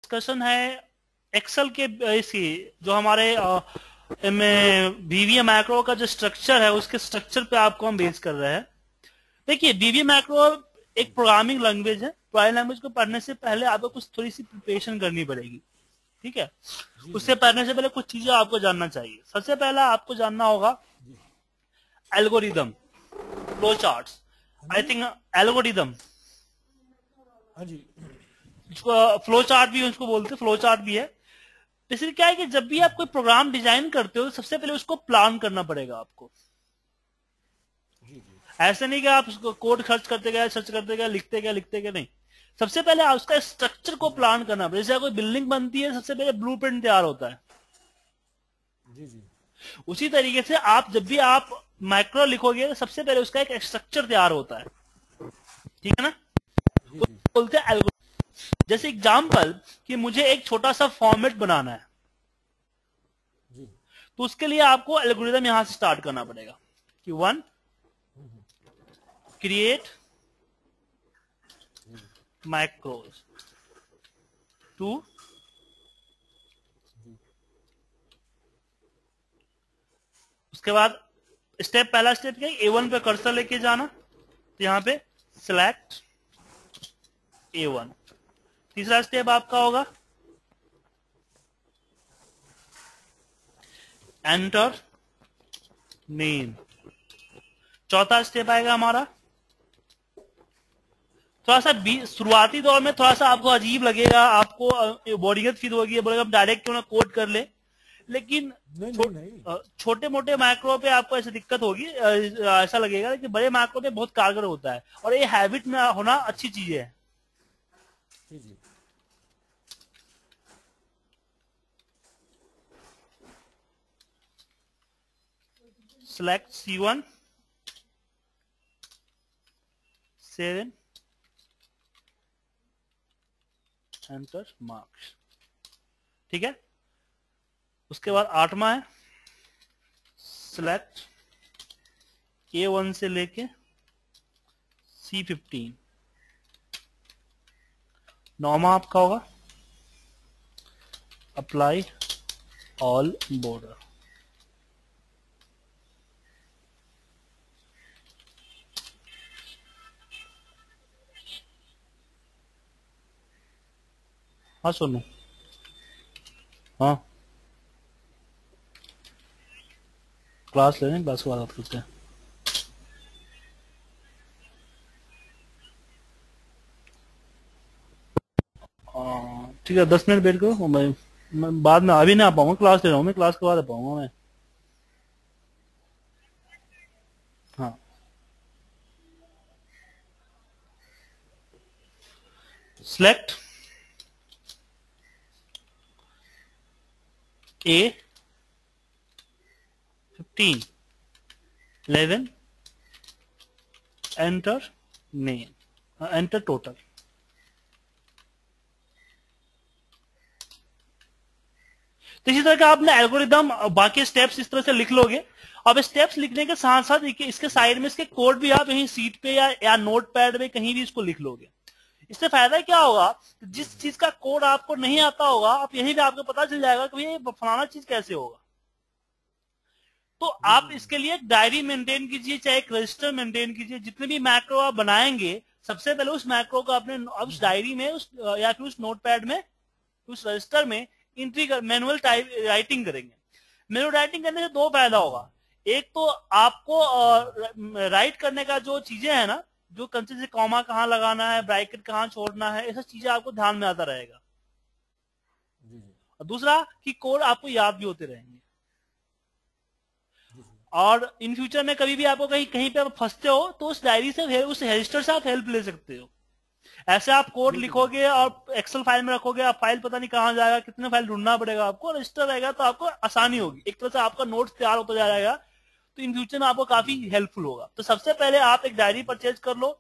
Discussion है Excel के इसी जो हमारे वीवीए मैक्रो का जो स्ट्रक्चर है उसके स्ट्रक्चर पे आपको हम बेस कर रहे हैं। देखिए वीवीए मैक्रो एक प्रोग्रामिंग लैंग्वेज है। प्रोग्रामिंग लैंग्वेज को पढ़ने से पहले आपको कुछ थोड़ी सी प्रिपरेशन करनी पड़ेगी, ठीक है। उससे पढ़ने से पहले कुछ चीजें आपको जानना चाहिए। सबसे पहला आपको जानना होगा algorithm, flow charts. I think algorithm, हाँ जी, फ्लो चार्ट भी उसको बोलते हैं, फ्लो चार्ट भी है। इसलिए क्या है कि जब भी आप कोई प्रोग्राम डिजाइन करते हो तो सबसे पहले उसको प्लान करना पड़ेगा आपको। जी जी ऐसे नहीं कि आप उसको कोड खर्च करते गए, सर्च करते गए, लिखते गए, नहीं। सबसे पहले आप उसका स्ट्रक्चर को प्लान करना पड़ेगा। जैसे कोई बिल्डिंग बनती है, सबसे पहले ब्लूप्रिंट तैयार होता है। जी जी उसी तरीके से आप जब भी आप माइक्रो लिखोगे तो सबसे पहले उसका एक स्ट्रक्चर तैयार होता है, ठीक है ना। जी जी बोलते हैं एल्गोरिथम। जैसे एग्जांपल कि मुझे एक छोटा सा फॉर्मेट बनाना है, जी तो उसके लिए आपको एल्गोरिथम यहां से स्टार्ट करना पड़ेगा कि 1 क्रिएट जी मैक्रोज, 2 जी उसके बाद पहला स्टेप क्या है, A1 पे कर्सर लेके जाना, तो यहां पे सिलेक्ट A1। तीसरा स्टेप आपका होगा एंटर नेम। चौथा स्टेप आएगा हमारा, थोड़ा सा शुरुआती दौर में थोड़ा सा आपको अजीब लगेगा, आपको बोरियत फील होगी, बोलेगा हम डायरेक्ट क्यों ना कोड कर ले। लेकिन नहीं नहीं नहीं छोटे मोटे मैक्रो पे आपको ऐसी दिक्कत होगी, ऐसा लगेगा कि बड़े मैक्रो पे बहुत कारगर होता है, और ये हैबिट में होना अच्छी चीज है। जी जी सिलेक्ट C1 7 एंटर मार्क्स, ठीक है। उसके बाद 8वां है सिलेक्ट A1 से लेके C15। 9वां आपका होगा अप्लाई ऑल बॉर्डर। हाँ सुनो, हाँ क्लास ले रहे हैं, क्लास के बाद बात करते हैं। ठीक है 10 मिनट वेट करो, मैं बाद में अभी नहीं आ पाऊंगा, क्लास ले रहा हूँ मैं, क्लास के बाद आ पाऊंगा मैं। हाँ select A15 11 enter name, enter total. तो इसी तरह का आपने एल्गोरिदम बाकी स्टेप्स इस तरह से लिख लोगे। अब स्टेप्स लिखने के साथ साथ इसके साइड में इसके कोड भी आप यहीं सीट पे या नोट पैड में कहीं भी इसको लिख लोगे। इससे फायदा क्या होगा, जिस चीज का कोड आपको नहीं आता होगा, आप यहीं पे आपको पता चल जाएगा कि ये फलाना चीज कैसे होगा। तो जी आप जी इसके लिए एक डायरी मेंटेन कीजिए, चाहे एक रजिस्टर मेंटेन कीजिए। जितने भी मैक्रो आप बनाएंगे सबसे पहले उस मैक्रो को अपने उस डायरी में या फिर उस नोटपैड में, उस रजिस्टर में एंट्री कर, मैनुअल राइटिंग करेंगे। मैनुअल राइटिंग करने से दो फायदा होगा। एक तो आपको राइट करने का जो चीजें है ना, जो कंसे से कॉमा कहाँ लगाना है, ब्रैकेट कहाँ छोड़ना है, ऐसा चीजें आपको ध्यान में आता रहेगा। जी जी और दूसरा कि कोड आपको याद भी होते रहेंगे। जी जी और इन फ्यूचर में कभी भी आपको कहीं कहीं पे आप फंसते हो तो उस डायरी से, उस रजिस्टर से आप हेल्प ले सकते हो। ऐसे आप कोड बिल्कुल बिल्कुल लिखोगे सही और एक्सेल फाइल में रखोगे, आप फाइल पता नहीं कहां जाएगा, कितने फाइल ढूंढना पड़ेगा आपको। रजिस्टर रहेगा तो आपको आसानी होगी, एक तरह से आपका नोट्स तैयार होता जाएगा। तो इन फ्यूचर में आपको जी काफी जी हेल्पफुल होगा। तो सबसे पहले आप एक डायरी परचेज कर लो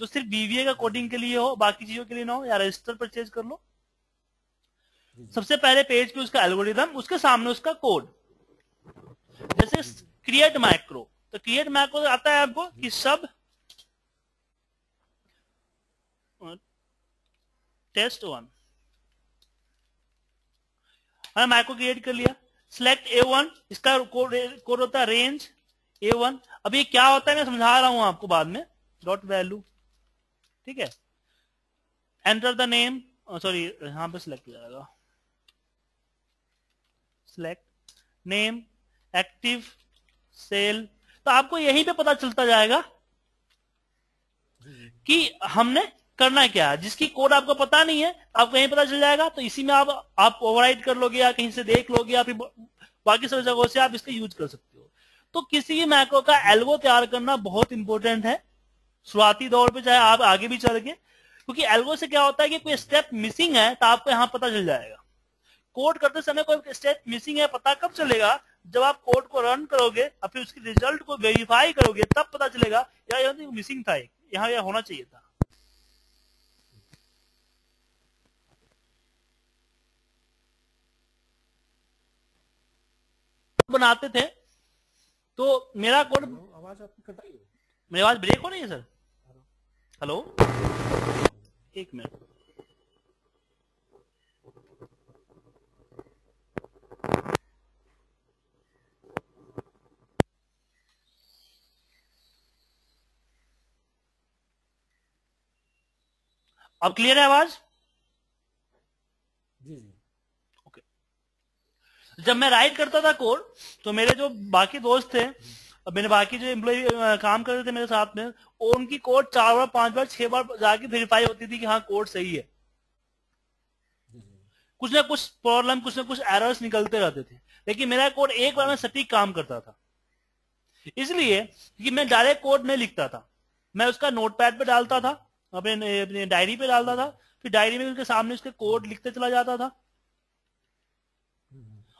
जो सिर्फ बीवीए का जी जी कोडिंग के लिए हो, बाकी चीजों के लिए ना हो, या रजिस्टर परचेज कर लो। जी जी सबसे पहले पेज पे उसका एल्गोरिदम, उसके सामने उसका कोड। जैसे जी जी क्रिएट मैक्रो, तो क्रिएट मैक्रो आता है आपको जी कि सब टेस्ट 1 मैंने मैक्रो क्रिएट कर लिया। सिलेक्ट A1, इसका कोड होता है रेंज A1। अब ये क्या होता है मैं समझा रहा हूं आपको बाद में। डॉट वैल्यू, ठीक है। एंटर द नेम, सॉरी यहां पे सिलेक्ट हो जाएगा, सिलेक्ट नेम एक्टिव सेल। तो आपको यहीं पे पता चलता जाएगा जी जी कि हमने करना क्या है। जिसकी कोड आपको पता नहीं है आपको यहीं पता चल जाएगा, तो इसी में आप ओवरराइड कर लोगे या कहीं से देख लोगे या फिर बाकी सब जगहों से आप इसका यूज कर सकते हो। तो किसी भी मैक्रो का एल्गो तैयार करना बहुत इंपॉर्टेंट है शुरुआती दौर पे, चाहे आप आगे भी चल के, क्योंकि एल्गो से क्या होता है कि कोई स्टेप मिसिंग है तो आपको यहां पता चल जाएगा। कोड करते समय कोई स्टेप मिसिंग है पता कब चलेगा, जब आप कोड को रन करोगे और फिर उसके रिजल्ट को वेरीफाई करोगे तब पता चलेगा यार यहाँ मिसिंग था, यहाँ यह होना चाहिए था। बनाते थे तो मेरा कोड, आवाज आपकी कट रही है। मेरी आवाज ब्रेक हो रही है सर? हेलो, एक मिनट। अब क्लियर है आवाज? जी जी ओके। जब मैं राइट करता था कोड तो मेरे जो बाकी दोस्त थे, मेरे बाकी जो एम्प्लॉय काम करते थे मेरे साथ में, उनकी कोड 4 बार 5 बार 6 बार जाके वेरीफाई होती थी कि हाँ कोड सही है। जी जी कुछ ना कुछ प्रॉब्लम, कुछ ना कुछ एरर्स निकलते रहते थे, लेकिन मेरा कोड एक बार में सटीक काम करता था। इसलिए कि मैं डायरेक्ट कोड नहीं लिखता था, मैं उसका नोटपैड पे डालता था, अपने डायरी पे डालता था, फिर डायरी में उसके सामने उसके कोड लिखते चला जाता था।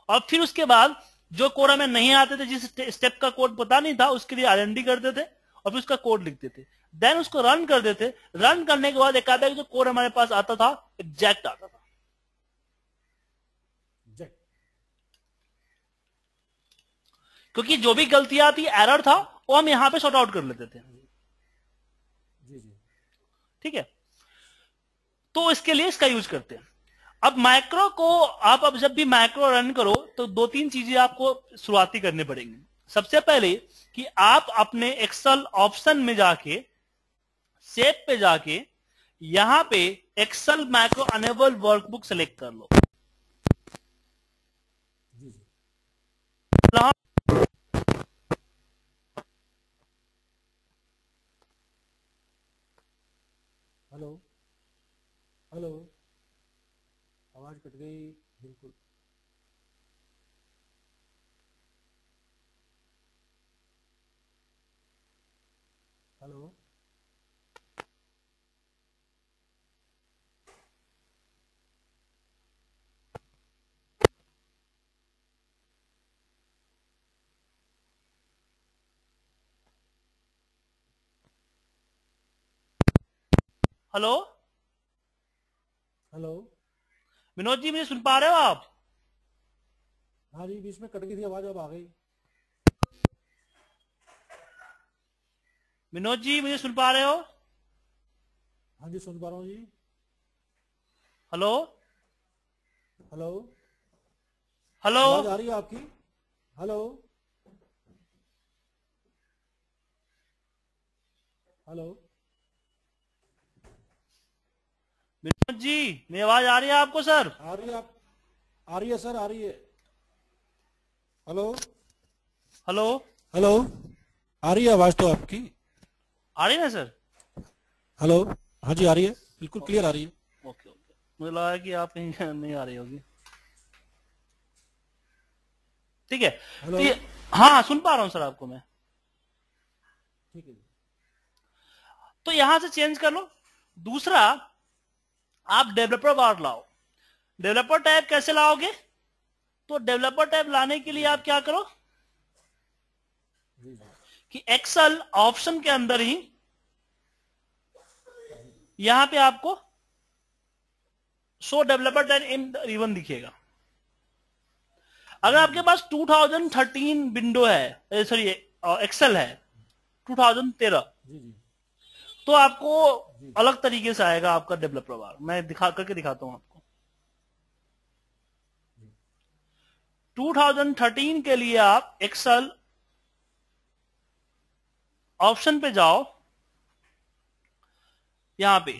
और फिर उसके बाद जो कोड हमें नहीं आते थे, जिस स्टेप का कोड पता नहीं था, उसके लिए R&D करते थे और फिर उसका कोड लिखते थे, देन उसको रन कर देते। रन करने के बाद एक आधा जो कोड हमारे पास आता था एग्जैक्ट आता था। जय क्योंकि जो भी गलतियां थी, एरर था, वो हम यहां पे सॉर्ट आउट कर लेते थे। जी जी ठीक है, तो इसके लिए इसका यूज करते हैं। अब मैक्रो को आप अब जब भी मैक्रो रन करो तो 2-3 चीजें आपको शुरुआती करनी पड़ेंगी। सबसे पहले कि आप अपने एक्सेल ऑप्शन में जाके, सेव पे जाके, यहां पे Excel macro enable workbook select कर लो। जी जी हेलो हेलो, आवाज कट गई बिल्कुल। Hello hello hello, Vinod ji, मुझे सुन पा रहे हो आप? हाँ जी, बीच में कट गई थी आवाज, अब आ गई। विनोद जी, मुझे सुन पा रहे हो? हाँ जी, सुन पा रहा हूँ जी। हेलो हेलो, हेलो आवाज आ रही है आपकी? हेलो हेलो, विनोद जी, मेरी आवाज आ रही है आपको सर? आ रही है आप? आ रही है सर, आ रही है। हेलो हेलो, हेलो, आ रही है आवाज तो आपकी? आ रही है ना सर? हेलो, हाँ जी आ रही है, बिल्कुल क्लियर आ रही है। ओके ओके, मुझे लगा कि आप कहीं नहीं आ रही होगी। ठीक है, तो हेलो, ये, हाँ सुन पा रहा हूं सर आपको मैं। ठीक है जी। तो यहां से चेंज कर लो। दूसरा, आप डेवलपर बार लाओ। डेवलपर टैब कैसे लाओगे? तो डेवलपर टैब लाने के लिए जी आप क्या करो जी जी कि एक्सेल ऑप्शन के अंदर ही यहां पे आपको शो डेवलपर टैब इन रिबन दिखेगा। अगर आपके पास 2013 विंडो है, सॉरी एक्सेल है 2013, जी जी तो आपको जी अलग तरीके से आएगा आपका डेवलपर बार। मैं दिखा करके दिखाता हूं आपको। जी 2013 के लिए आप एक्सेल ऑप्शन पे जाओ, यहां पे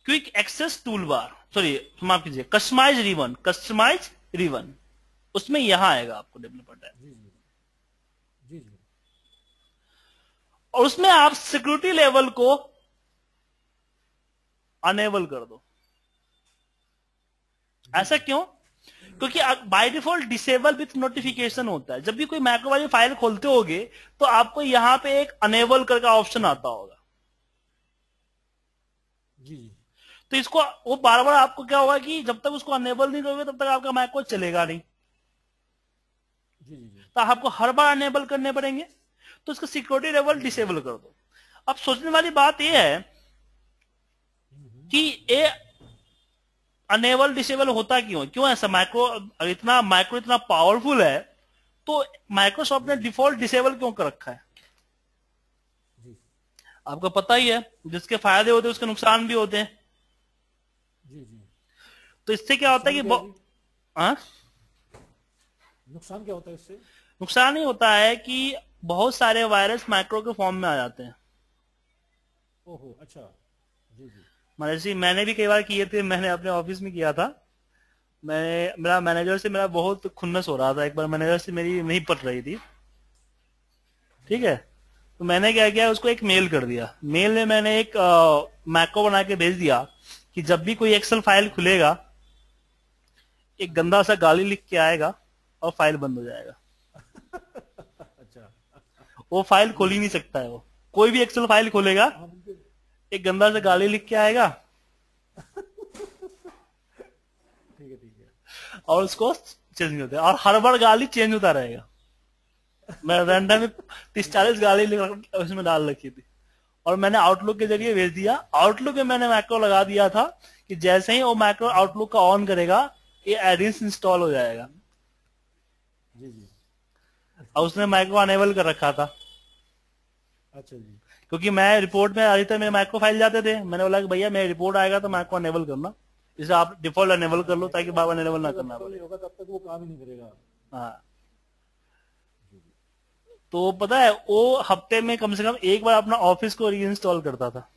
quick access toolbar, sorry माफ कीजिए, कस्टमाइज रिवन, उसमें यहां आएगा आपको डेवलपर टैब। जी जी जी जी। और उसमें आप सिक्योरिटी लेवल को अनेबल कर दो। ऐसा क्यों? क्योंकि by default disable with notification होता है। जब भी कोई मैक्रो वाली फाइल खोलते होगे तो आपको यहां पे एक अनेबल करके ऑप्शन आता होगा। जी जी तो इसको वो बार बार आपको क्या होगा कि जब तक उसको अनेबल नहीं करोगे तब तक आपका मैक्रो चलेगा नहीं, जी जी जी। तो आपको हर बार अनेबल करने पड़ेंगे। तो इसका सिक्योरिटी लेवल डिसेबल कर दो। अब सोचने वाली बात यह है कि ये अनेबल डिसेबल होता क्यों ऐसा? माइक्रो इतना पावरफुल है तो माइक्रोसॉफ्ट ने डिफॉल्ट डिसेबल क्यों कर रखा है? जी आपको पता ही है, जिसके फायदे होते हैं उसके नुकसान भी होते हैं। जी जी। तो इससे क्या होता है कि हाँ, नुकसान क्या होता है इससे? नुकसान ही होता है कि बहुत सारे वायरस माइक्रो के फॉर्म में आ जाते हैं। ओहो, अच्छा। जी जी मैंने भी कई बार किए थे, मैंने अपने ऑफिस में किया था। मेरा मैनेजर से मेरा बहुत खुन्नस हो रहा था। एक बार मैनेजर से मेरी नहीं पट रही थी, ठीक है, तो मैंने क्या किया, उसको एक मेल कर दिया। मेल में मैंने एक मैक्रो बना के भेज दिया कि जब भी कोई एक्सेल फाइल खुलेगा एक गंदा सा गाली लिख के आएगा और फाइल बंद हो जाएगा। अच्छा। वो फाइल खोल ही नहीं सकता है। वो कोई भी एक्सेल फाइल खोलेगा हाँ, बिल्कुल। एक गंदा सा गाली लिख के आएगा ठीक है। और उसको चेंज नहीं होता, और हर बार गाली चेंज होता रहेगा। मैं रैंडम में 30-40 गाली उसमें डाल रखी थी और मैंने आउटलुक के जरिए भेज दिया। आउटलुक में मैंने मैक्रो लगा दिया था कि जैसे ही वो मैक्रो आउटलुक का ऑन करेगा ये एडिंस इंस्टॉल हो जाएगा। जी जी। और उसने मैक्रो अनेबल कर रखा था, अच्छा जी। क्योंकि मैं रिपोर्ट में अधिकतर मेरे मैक्रो फाइल जाते थे। मैंने बोला कि भैया मेरे रिपोर्ट आएगा तो मैक्रो अनेबल करना, इसे आप डिफॉल्ट अनेबल कर लो ताकि बार अनेबल ना करना पड़े। होगा तब तक वो काम ही नहीं करेगा। हाँ, तो पता है वो हफ्ते में कम से कम एक बार अपना ऑफिस को रीइंस्टॉल करता था,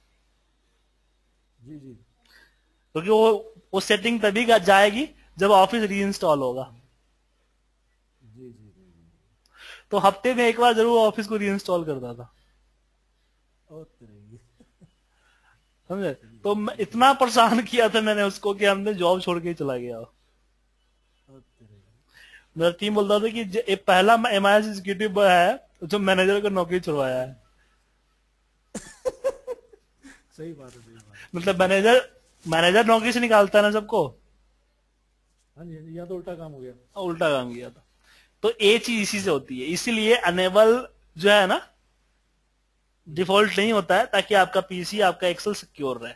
जी जी क्योंकि वो सेटिंग तभी जाएगी जब ऑफिस रीइंस्टॉल होगा। जी जी जी। तो हफ्ते में एक बार जरूर ऑफिस को रीइंस्टॉल करता था, और तेरी। समझे? तो इतना परेशान किया था मैंने उसको कि हमने जॉब छोड़ के ही चला गया। और तेरी। मेरा टीम बोलता था कि ये पहला MIS एग्जीक्यूटिव है जो मैनेजर को नौकरी छुड़वाया है। सही बात है, सही बात है। मतलब मैनेजर नौकरी से निकालता है ना सबको, हाँ जी, हाँ जी, यहाँ तो उल्टा काम हो गया। उल्टा काम किया था। तो ये चीज इसी से होती है, इसीलिए अनेबल जो है ना डिफॉल्ट नहीं होता है, ताकि आपका पीसी आपका एक्सेल सिक्योर रहे।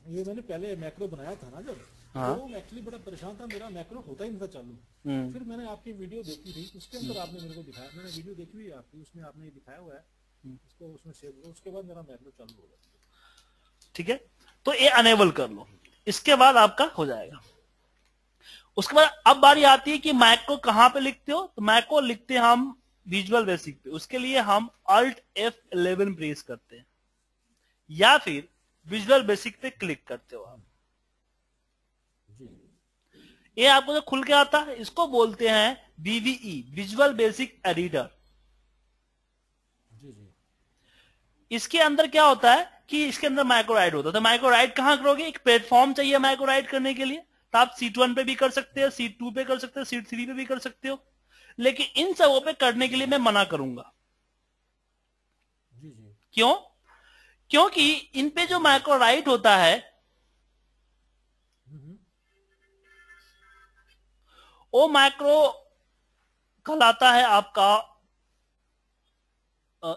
ये मैंने पहले मैक्रो बनाया था ना जब, हाँ। तो एक्चुअली बड़ा परेशान था, मेरा मैक्रो होता ही नहीं था चालू। फिर मैंने आपकी वीडियो देखी थी, उसके अंदर आपने मेरे को दिखाया, मैंने वीडियो देखी हुई है आपकी, उसमें आपने ये दिखाया हुआ है, इसको उसमें सेव करो, उसके बाद मेरा मैक्रो चालू होगा। ठीक है, तो ये अनेबल कर लो, इसके बाद आपका हो जाएगा। उसके बाद अब बारी आती है कि मैक्रो कहां पे लिखते हो? तो मैक्रो लिखते हैं हम विजुअल बेसिक पे। उसके लिए हम Alt F11 प्रेस करते हैं या फिर विजुअल बेसिक पे क्लिक करते हो आप। जी ये आपको जो खुल के आता है इसको बोलते हैं VBE, विजुअल बेसिक एडिटर। जी जी इसके अंदर क्या होता है कि इसके अंदर माइक्रो राइट होता है। तो माइक्रो राइट कहां करोगे? एक प्लेटफॉर्म चाहिए माइक्रो राइट करने के लिए, तो आप सीट 1 पे भी कर सकते हो, सीट 2 पे कर सकते हो, सीट 3 पे भी कर सकते हो, लेकिन इन सबों पे करने के लिए मैं मना करूंगा। जी जी। क्यों? क्योंकि इन पे जो माइक्रो राइट होता है वो मैक्रो कहलाता है आपका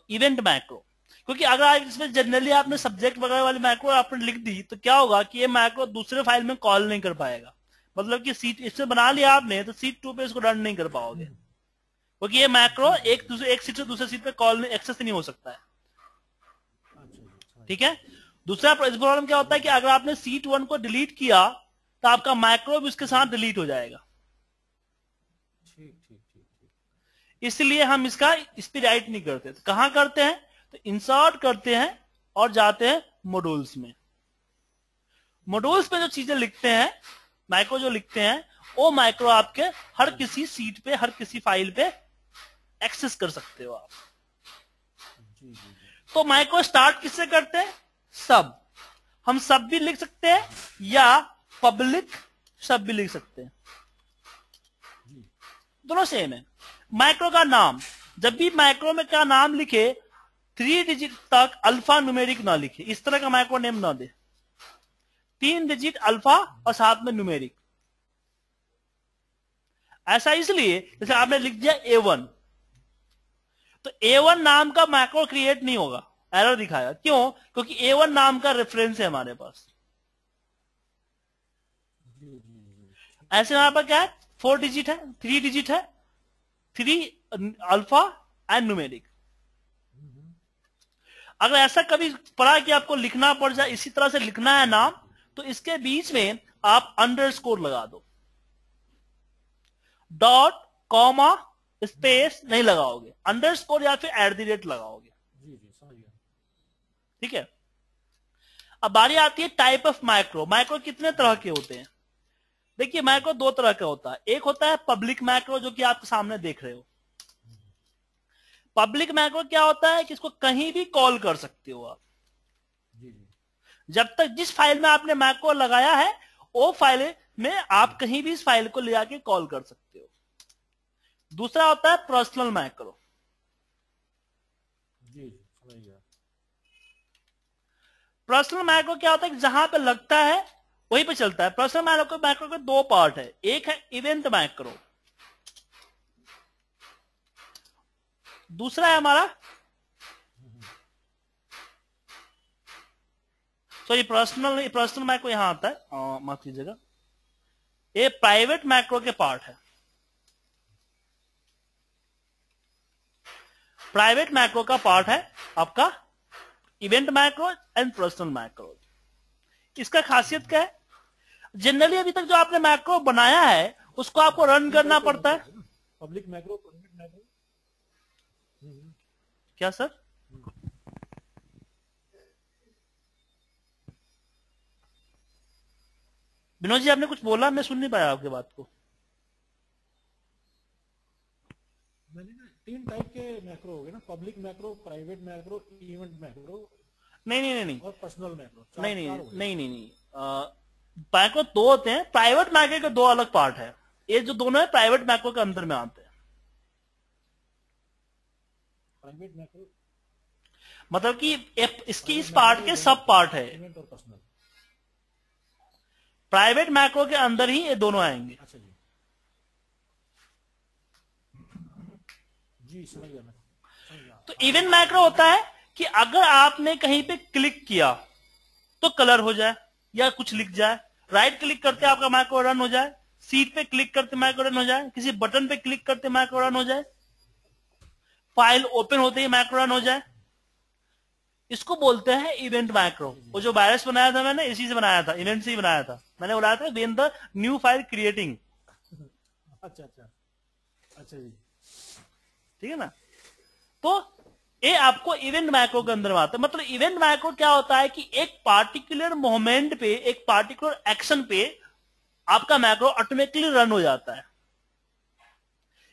इवेंट मैक्रो। क्योंकि अगर आप इसमें जनरली आपने सब्जेक्ट वगैरह वाली मैक्रो आपने लिख दी तो क्या होगा कि ये मैक्रो दूसरे फाइल में कॉल नहीं कर पाएगा। मतलब कि सीट इसमें बना लिया आपने तो सीट 2 पे इसको रन नहीं कर पाओगे, क्योंकि ये मैक्रो एक सीट से दूसरे सीट पे कॉल एक्सेस नहीं हो सकता है। ठीक है। दूसरा प्रॉब्लम क्या होता है कि अगर आपने सीट 1 को डिलीट किया तो आपका मैक्रो भी उसके साथ डिलीट हो जाएगा। ठीक ठीक ठीक ठीक। इसलिए हम इसका इस पे राइट नहीं करते। तो कहां करते हैं, तो इंसर्ट करते हैं और जाते हैं मॉड्यूल्स में। मॉड्यूल्स पे जो चीजें लिखते हैं, मैक्रो जो लिखते हैं, वो मैक्रो आपके हर किसी सीट पे, हर किसी फाइल पे एक्सेस कर सकते हो आप। जी जी जी। तो मैक्रो स्टार्ट किससे करते हैं, सब। हम सब भी लिख सकते हैं या पब्लिक सब भी लिख सकते हैं, जी। दोनों सेम है। मैक्रो का नाम, जब भी मैक्रो में क्या नाम लिखे 3 डिजिट तक अल्फा न्यूमेरिक ना लिखे, इस तरह का मैक्रो नेम ना दे। 3 डिजिट अल्फा और साथ में न्यूमेरिक। ऐसा इसलिए जैसे आपने लिख दिया A1, तो A1 नाम का मैक्रो क्रिएट नहीं होगा, एरर दिखाएगा। क्यों, क्योंकि A1 नाम का रेफरेंस है हमारे पास। ऐसे हमारे पास क्या है, 4 डिजिट है, 3 डिजिट है, 3 अल्फा एंड न्यूमेरिक। अगर ऐसा कभी पड़ा कि आपको लिखना पड़ जाए, इसी तरह से लिखना है नाम, तो इसके बीच में आप अंडरस्कोर लगा दो, डॉट कॉमा स्पेस नहीं लगाओगे, अंडरस्कोर या फिर @ लगाओगे। जी जी समझ गया। ठीक है। अब बारी आती है टाइप ऑफ मैक्रो। मैक्रो कितने तरह के होते हैं, देखिए मैक्रो 2 तरह का होता है। एक होता है पब्लिक मैक्रो, जो कि आप सामने देख रहे हो। पब्लिक मैक्रो क्या होता है कि इसको कहीं भी कॉल कर सकते हो आप। जी जी। जब तक जिस फाइल में आपने मैक्रो लगाया है, वो फाइल में आप कहीं भी इस फाइल को ले जाके कॉल कर सकते हो। दूसरा होता है पर्सनल मैक्रो। जी समझ गया। पर्सनल मैक्रो क्या होता है कि जहां पे लगता है वहीं पे चलता है। पर्सनल मैक्रो के 2 पार्ट है, एक है इवेंट मैक्रो, दूसरा है हमारा सॉरी पर्सनल मैक्रो यहां आता है, माफ कीजिएगा, ये प्राइवेट मैक्रो के पार्ट है। प्राइवेट मैक्रो का पार्ट है आपका event macro and personal macro. इसका खासियत क्या है, जनरली अभी तक जो आपने मैक्रो बनाया है उसको आपको रन करना पड़ता है। Public macro, private macro. क्या सर, विनोद जी आपने कुछ बोला, मैं सुन नहीं पाया आपकी बात को। मैंने ना 3 टाइप के मैक्रो हो गए ना, public macro, private macro, event macro नहीं और पर्सनल मैक्रो। नहीं, मैक्रो 2 होते हैं। प्राइवेट मैक्रो के 2 अलग पार्ट है, ये जो दोनों है प्राइवेट मैक्रो के अंदर में आते हैं। प्राइवेट मैक्रो मतलब कि इसकी इस पार्ट के सब पार्ट है। इवेंट और पर्सनल। प्राइवेट मैक्रो के अंदर ही ये दोनों आएंगे। अच्छा जी जी समझ गया मैं, समझ गया। तो इवेंट मैक्रो होता है कि अगर आपने कहीं पे क्लिक किया तो कलर हो जाए या कुछ लिख जाए, राइट क्लिक करते आपका मैक्रो रन हो जाए, सीट पे क्लिक करते मैक्रो रन हो जाए, किसी बटन पे क्लिक करते मैक्रो रन हो जाए, फाइल ओपन होते ही मैक्रो रन हो जाए, इसको बोलते हैं इवेंट मैक्रो। वो जो वायरस बनाया था मैंने इसी से बनाया था, इवेंट से ही बनाया था। मैंने बोला था when the new file creating. अच्छा अच्छा अच्छा जी, ठीक है ना। तो ये आपको इवेंट मैक्रो के अंदर में आता है। मतलब इवेंट मैक्रो क्या होता है कि एक पार्टिकुलर मोमेंट पे, एक पार्टिकुलर एक्शन पे आपका मैक्रो ऑटोमेटिकली रन हो जाता है।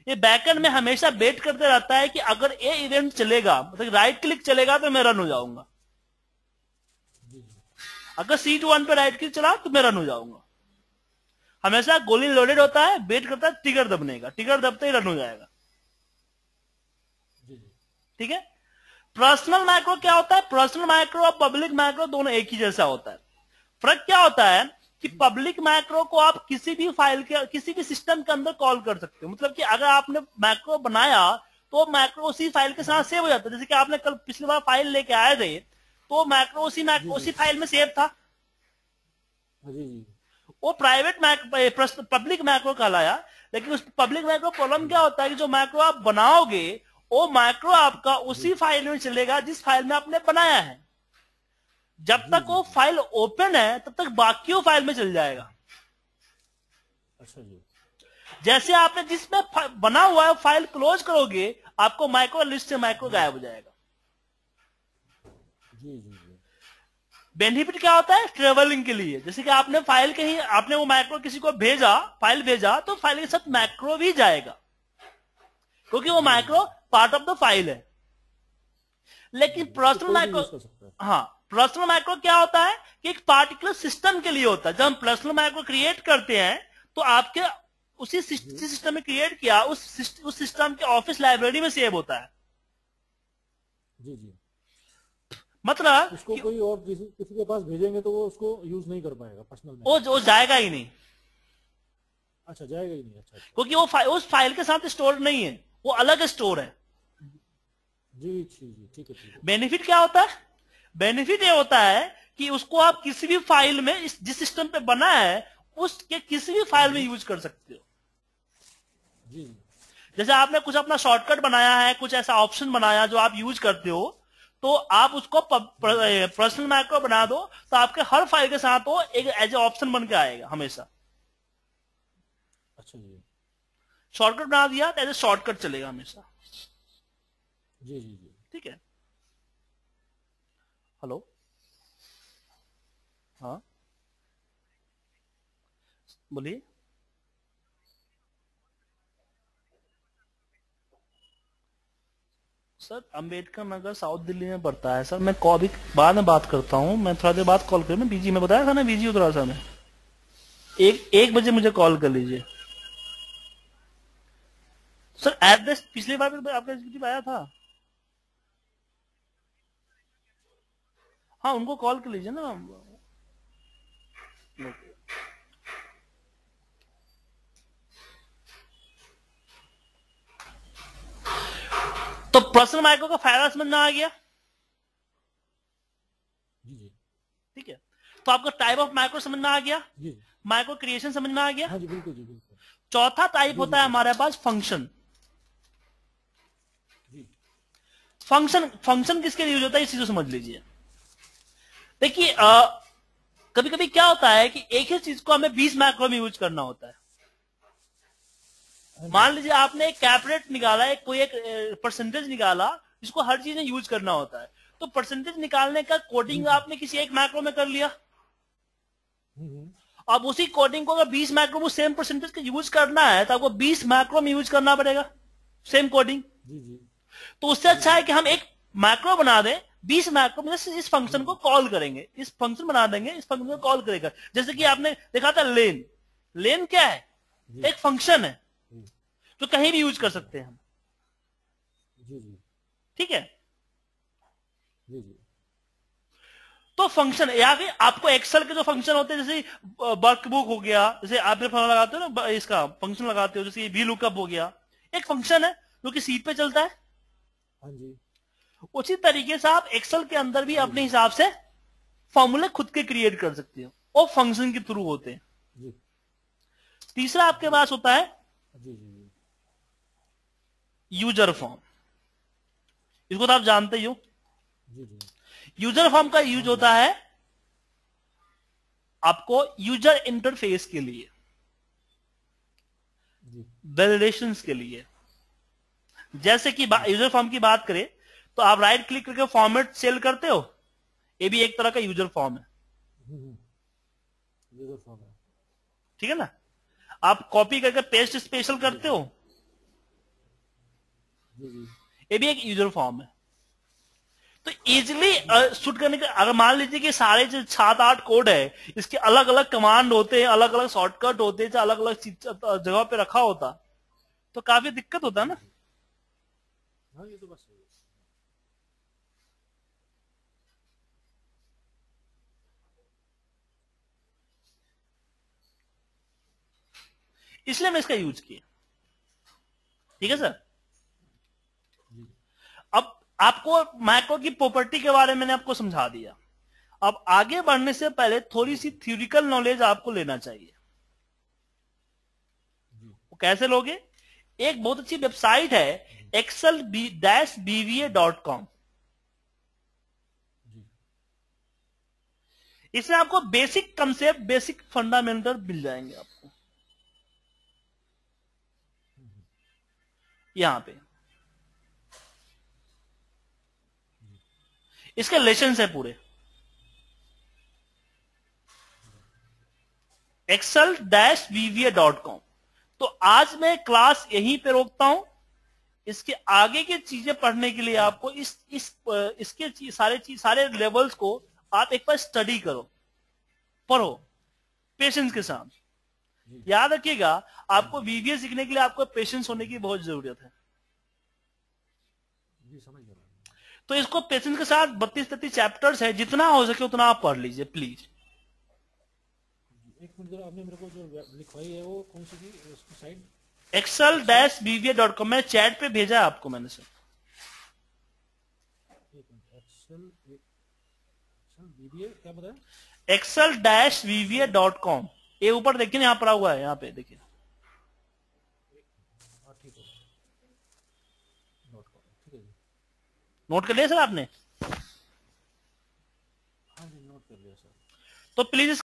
ये बैकएंड में हमेशा वेट करते रहता है कि अगर ये इवेंट चलेगा, मतलब राइट क्लिक चलेगा तो मैं रन हो जाऊंगा, अगर सीट 1 पे राइट क्लिक चला तो मैं रन हो जाऊंगा। हमेशा गोली लोडेड होता है, वेट करता है ट्रिगर दबने का, ट्रिगर दबते ही रन हो जाएगा। ठीक है। पर्सनल मैक्रो क्या होता है, पर्सनल मैक्रो और पब्लिक मैक्रो दोनों एक ही जैसा होता है। फर्क क्या होता है कि पब्लिक मैक्रो को आप किसी भी फाइल के, किसी भी सिस्टम के अंदर कॉल कर सकते हो। मतलब कि अगर आपने मैक्रो बनाया तो मैक्रो उसी फाइल के साथ सेव हो जाता है। जैसे कि आपने कल पिछली बार फाइल लेके आए थे तो मैक्रो उसी फाइल में सेव था। वो प्राइवेट पब्लिक मैक्रो कहलाया। लेकिन उस पब्लिक मैक्रो प्रॉब्लम क्या होता है कि जो मैक्रो आप बनाओगे वो मैक्रो आपका उसी फाइल में चलेगा जिस फाइल में आपने बनाया है। जब तक वो फाइल ओपन है तब तक बाकी वो फाइल में चल जाएगा। अच्छा जी। जैसे आपने जिसमें बना हुआ है फाइल क्लोज करोगे, आपको माइक्रो लिस्ट से माइक्रो गायब हो जाएगा। जी जी जी। बेनिफिट क्या होता है ट्रेवलिंग के लिए, जैसे कि आपने फाइल कहीं, आपने वो माइक्रो किसी को भेजा, फाइल भेजा, तो फाइल के साथ माइक्रो भी जाएगा, क्योंकि वो जी माइक्रो जी। पार्ट ऑफ द फाइल है। जी लेकिन जी, इसको पर्सनल कोई भी माइक्रो, यूज कर सकता है। हाँ, पर्सनल माइक्रो क्या होता है कि एक पार्टिकुलर सिस्टम के लिए होता है। जब हम पर्सनल माइक्रो क्रिएट करते हैं तो आपके उसी जी सिस्टम में क्रिएट किया, उस सिस्टम के ऑफिस लाइब्रेरी में सेव होता है। जी जी। मतलब उसको कि कोई और किसी किसी के पास भेजेंगे तो वो उसको यूज नहीं कर पाएगा पर्सनल वो मैसेज। जाएगा ही नहीं, अच्छा, जाएगा ही नहीं। अच्छा अच्छा। क्योंकि वो उस फाइल के साथ स्टोर नहीं है, वो अलग स्टोर है। जी जी जी, ठीक है ठीक है। बेनिफिट क्या होता है? बेनिफिट ये होता है कि उसको आप किसी भी फाइल में, जिस सिस्टम पे बना है उसके किसी भी फाइल में यूज कर सकते हो। जी जी। जैसे आपने कुछ अपना शॉर्टकट बनाया है, कुछ ऐसा ऑप्शन बनाया जो आप यूज करते हो, तो आप उसको पर्सनल मैक्रो बना दो, तो आपके हर फाइल के साथ वो एक एज ए ऑप्शन बन के आएगा हमेशा। अच्छा जी। शॉर्टकट बना दिया तो एज ए शॉर्टकट चलेगा हमेशा। जी जी जी। ठीक है। हेलो, हाँ बोलिए। सर अंबेडकर नगर साउथ दिल्ली में पड़ता है सर। मैं अभी बाद में बात करता हूँ, मैं थोड़ा देर बाद कॉल करूँ। मैं बिजी, मैं बताया था ना बिजी हूँ थोड़ा सा। मैं 1 बजे मुझे कॉल कर लीजिए सर। एड्रेस पिछली बार भी आपका एग्जीक्यूटिव आया था। हाँ उनको कॉल कर लीजिए ना। तो पर्सनल माइक्रो का फायदा समझ में आ गया। जी जी। ठीक है, तो आपको टाइप ऑफ माइक्रो समझ में आ गया, जी। माइक्रो क्रिएशन समझ में आ गया। हाँ जी, बिल्कुल जी बिल्कुल। चौथा टाइप जी जी होता है सर। हमारे पास फंक्शन। जी फंक्शन फंक्शन किसके लिए यूज होता है इस चीज को समझ लीजिए। देखिए जी। कभी कभी क्या होता है कि एक ही चीज को हमें 20 माइक्रो में यूज करना होता है। हाँ जी। मान लीजिए आपने एक कैप रेट निकाला, एक कोई एक परसेंटेज निकाला जिसको हर चीज में यूज करना होता है, तो परसेंटेज निकालने का जी कोडिंग जी। आपने किसी एक मैक्रो में कर लिया। हम्म। अब उसी कोडिंग को अगर 20 मैक्रो में सेम परसेंटेज का यूज करना है तो आपको 20 मैक्रो में यूज करना पड़ेगा सेम कोडिंग। जी जी। तो उससे जी अच्छा जी। है कि हम एक मैक्रो बना दें, 20 मैक्रो में इस फंक्शन को कॉल करेंगे, इस फंक्शन बना देंगे, इस फंक्शन को कॉल करेगा। जैसे कि आपने देखा था लेन। लेन क्या है? जी एक फंक्शन है जी। जो कहीं भी यूज कर अच्छा। सकते हैं हम। जी जी। ठीक है, जी जी। तो फंक्शन, या फिर आपको एक्सेल के जो फंक्शन होते हैं, जैसे वर्कबुक हो गया, जैसे आप लगाते हो ना इसका फंक्शन लगाते हो, जैसे वी लुकअप हो गया, एक फंक्शन है जो कि सीट पे चलता है। हाँ जी। उसी तरीके से आप एक्सेल के अंदर भी जी अपने जी। हिसाब से फॉर्मूले खुद के क्रिएट कर सकते हो, वो फंक्शन के थ्रू होते हैं। जी तीसरा आपके जी। पास होता है जी जी। User form. इसको तो आप जानते ही हो। जी जी। यूजर फॉर्म का यूज हाँ जी। होता है आपको यूजर इंटरफेस के लिए, जी वैलिडेशन के लिए। जैसे कि जी। यूजर फॉर्म की बात करें तो आप राइट क्लिक करके फॉर्मेट सेल करते हो, ये भी एक तरह का यूजर फॉर्म है। हम्म। यूजर फॉर्म है। ठीक है ना। आप कॉपी करके पेस्ट स्पेशल जी करते जी। हो, जी जी। ये भी एक यूजर फॉर्म है। तो इजिली जी जी। शूट करने के, अगर मान लीजिए कि सारे जो 7-8 कोड है, इसके अलग अलग कमांड होते हैं, अलग अलग शॉर्टकट होते हैं, अलग अलग जगह पे रखा होता, तो काफी दिक्कत होता है जी ना। जी। हाँ, ये तो बात सही है। इसलिए मैं इसका यूज किया। ठीक है सर। जी अब आपको मैक्रो की प्रॉपर्टी के बारे में मैंने आपको समझा दिया। अब आगे बढ़ने से पहले थोड़ी जी। सी जी थ्योरिटिकल नॉलेज आपको लेना चाहिए। जी। वो कैसे लोगे? एक बहुत अच्छी वेबसाइट है जी excel-bva.com। जी। इसमें आपको बेसिक कंसेप्ट, बेसिक फंडामेंटल मिल जाएंगे आपको। यहां पे इसके लेसन्स है पूरे। excel-vva.com। तो आज मैं क्लास यहीं पे रोकता हूं। इसके आगे की चीजें पढ़ने के लिए आपको इसके सारे लेवल्स को आप एक बार स्टडी करो, पढ़ो पेशेंस के साथ। याद रखिएगा, आपको वीवीए सीखने के लिए आपको पेशेंस होने की बहुत जरूरत है। तो इसको पेशेंस के साथ 32-33 चैप्टर्स है, जितना हो सके उतना आप पढ़ लीजिए प्लीज। एक मिनट जरा, आपने मेरे को जो लिखवाई है वो कौन सी थी उसकी साइड? excel-vva.com। मैं चैट पे भेजा है आपको मैंने सर। क्या बताया? excel-vva.com। ये ऊपर देखिए ना, यहाँ पड़ा हुआ है, यहाँ पे देखिए। ठीक है, ठीक है जी। नोट कर लिया सर आपने? हाँ जी, नोट कर लिया सर। तो प्लीज